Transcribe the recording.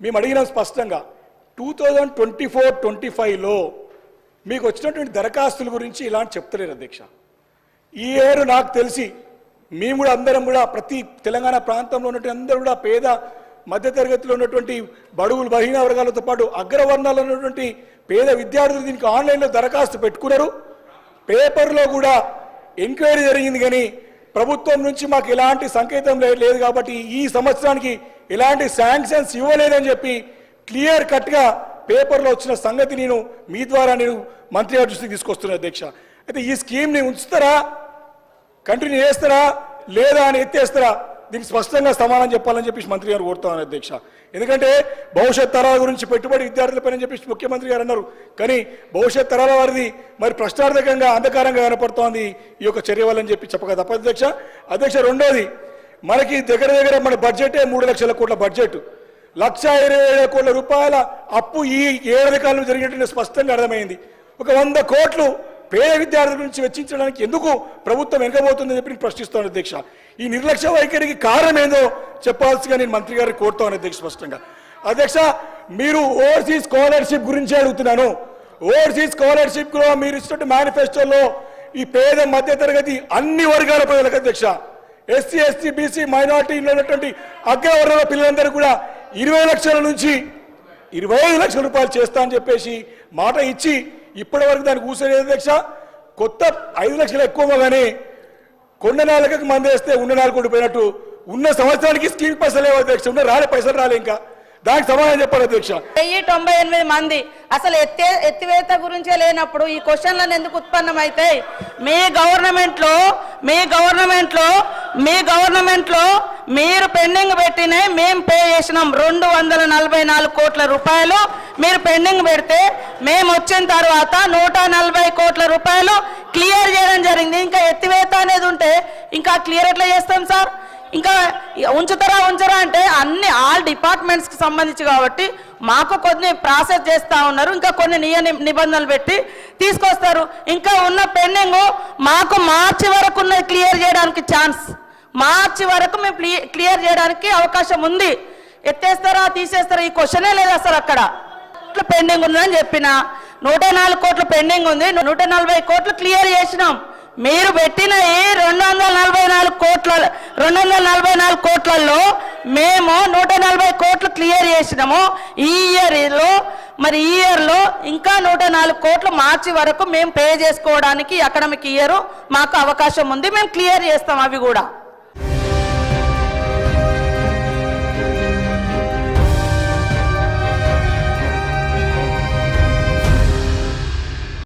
మేము అడిగినాం స్పష్టంగా 2024-25లో మీకు వచ్చినటువంటి దరఖాస్తుల గురించి ఇలాంటి చెప్తలేరు అధ్యక్ష. ఈ ఏడు నాకు తెలిసి మేము కూడా అందరం కూడా ప్రతి తెలంగాణ ప్రాంతంలో ఉన్నటువంటి అందరూ కూడా పేద మధ్యతరగతిలో ఉన్నటువంటి బడుగులు బలహీన వర్గాలతో పాటు అగ్రవర్ణాలు ఉన్నటువంటి పేద విద్యార్థులు దీనికి ఆన్లైన్లో దరఖాస్తు పెట్టుకున్నారు. పేపర్లో కూడా ఎంక్వైరీ జరిగింది, కానీ ప్రభుత్వం నుంచి మాకు ఎలాంటి సంకేతం లేదు కాబట్టి ఈ సంవత్సరానికి ఎలాంటి శాంక్షన్స్ ఇవ్వలేదని చెప్పి క్లియర్ కట్గా పేపర్లో వచ్చిన సంగతి నేను మీ ద్వారా నేను మంత్రి గారి దృష్టికి తీసుకొస్తున్నాను అధ్యక్ష. అయితే ఈ స్కీమ్ని ఉంచుతారా, కంటిన్యూ చేస్తారా లేదా అని ఎత్తేస్తారా, దీనికి స్పష్టంగా సమాధానం చెప్పాలని చెప్పేసి మంత్రి గారు కోరుతామని అధ్యక్ష. ఎందుకంటే భవిష్యత్ తరాల గురించి పెట్టుబడి విద్యార్థులపైన చెప్పేసి ముఖ్యమంత్రి గారు అన్నారు, కానీ భవిష్యత్ తరాల వారిది మరి ప్రశ్నార్థకంగా అంధకారంగా కనపడుతోంది ఈ యొక్క చర్య వల్లని చెప్పి చెప్పక తప్పదు అధ్యక్ష. అధ్యక్ష, రెండోది, మనకి దగ్గర మన బడ్జెటే 3 లక్షల కోట్ల బడ్జెట్, 1,27,000 కోట్ల రూపాయల అప్పు ఈ ఏడాది కాలంలో జరిగినట్టు స్పష్టంగా అర్థమైంది. ఒక 100 కోట్లు పేద విద్యార్థుల నుంచి వెచ్చించడానికి ఎందుకు ప్రభుత్వం వెనకబోతుందని చెప్పి ప్రశ్నిస్తాను అధ్యక్ష. ఈ నిర్లక్ష్య వైఖరికి కారణం ఏందో చెప్పాల్సిగా నేను మంత్రి గారిని కోరుతాను అధ్యక్ష స్పష్టంగా. అధ్యక్ష, మీరు ఓవర్సీస్ స్కాలర్షిప్ గురించి అడుగుతున్నాను. ఓవర్సీస్ స్కాలర్షిప్లో మీరు ఇచ్చినట్టు మేనిఫెస్టోలో ఈ పేద మధ్యతరగతి అన్ని వర్గాల ప్రజలకు అధ్యక్ష, ఎస్సీ ఎస్టీ బీసీ మైనార్టీలో ఉన్నటువంటి అగ్రవర్ణాల పిల్లలందరూ కూడా 20 లక్షల నుంచి 25 లక్షల రూపాయలు చేస్తా అని చెప్పేసి మాట ఇచ్చి ఇప్పటి వరకు దానికి కూర్చోలేదు అధ్యక్ష. కొత్త 5 లక్షలు ఎక్కువ, కానీ కొండ నాలుగకి మందేస్తే ఉన్న 4 కోట్లు పోయినట్టు ఉన్న సంవత్సరానికి స్కీమ్ పైసలు లేవు అధ్యక్ష, ఉన్న పైసలు రాలే, ఇంకా దానికి సమాధానం చెప్పాలి అధ్యక్ష. 1098 మంది అసలు ఎత్తివేత గురించే లేనప్పుడు ఈ క్వశ్చన్లను ఎందుకు ఉత్పన్నమైతాయి? మీ గవర్నమెంట్లో మీరు పెండింగ్ పెట్టినే మేము పే చేసినాం 244 కోట్ల రూపాయలు. మీరు పెండింగ్ పెడితే మేము వచ్చిన తర్వాత 140 కోట్ల రూపాయలు క్లియర్ చేయడం జరిగింది. ఇంకా ఎత్తివేత అనేది ఉంటే ఇంకా క్లియర్ ఎట్లా చేస్తాం సార్? ఇంకా ఉంచరా అంటే అన్ని ఆల్ డిపార్ట్మెంట్స్కి సంబంధించి కాబట్టి మాకు కొన్ని ప్రాసెస్ చేస్తూ ఉన్నారు, ఇంకా కొన్ని నిబంధనలు పెట్టి తీసుకొస్తారు. ఇంకా ఉన్న పెండింగ్ మాకు మార్చి వరకు ఉన్నది క్లియర్ చేయడానికి ఛాన్స్, మార్చి వరకు మేము క్లియర్ చేయడానికి అవకాశం ఉంది. ఎత్తేస్తారా తీసేస్తారా ఈ క్వశ్చనే లేదు అసలు. అక్కడ పెండింగ్ ఉందని చెప్పిన 104 కోట్లు పెండింగ్ ఉంది, 140 కోట్లు క్లియర్ చేసినాం. మీరు పెట్టిన ఈ 244 కోట్లలో మేము 140 కోట్లు క్లియర్ చేసినాము. ఈ ఇయర్లో ఇంకా 104 కోట్లు మార్చి వరకు మేము పే చేసుకోవడానికి అకాడమిక్ ఇయర్ మాకు అవకాశం ఉంది, మేము క్లియర్ చేస్తాం అవి కూడా.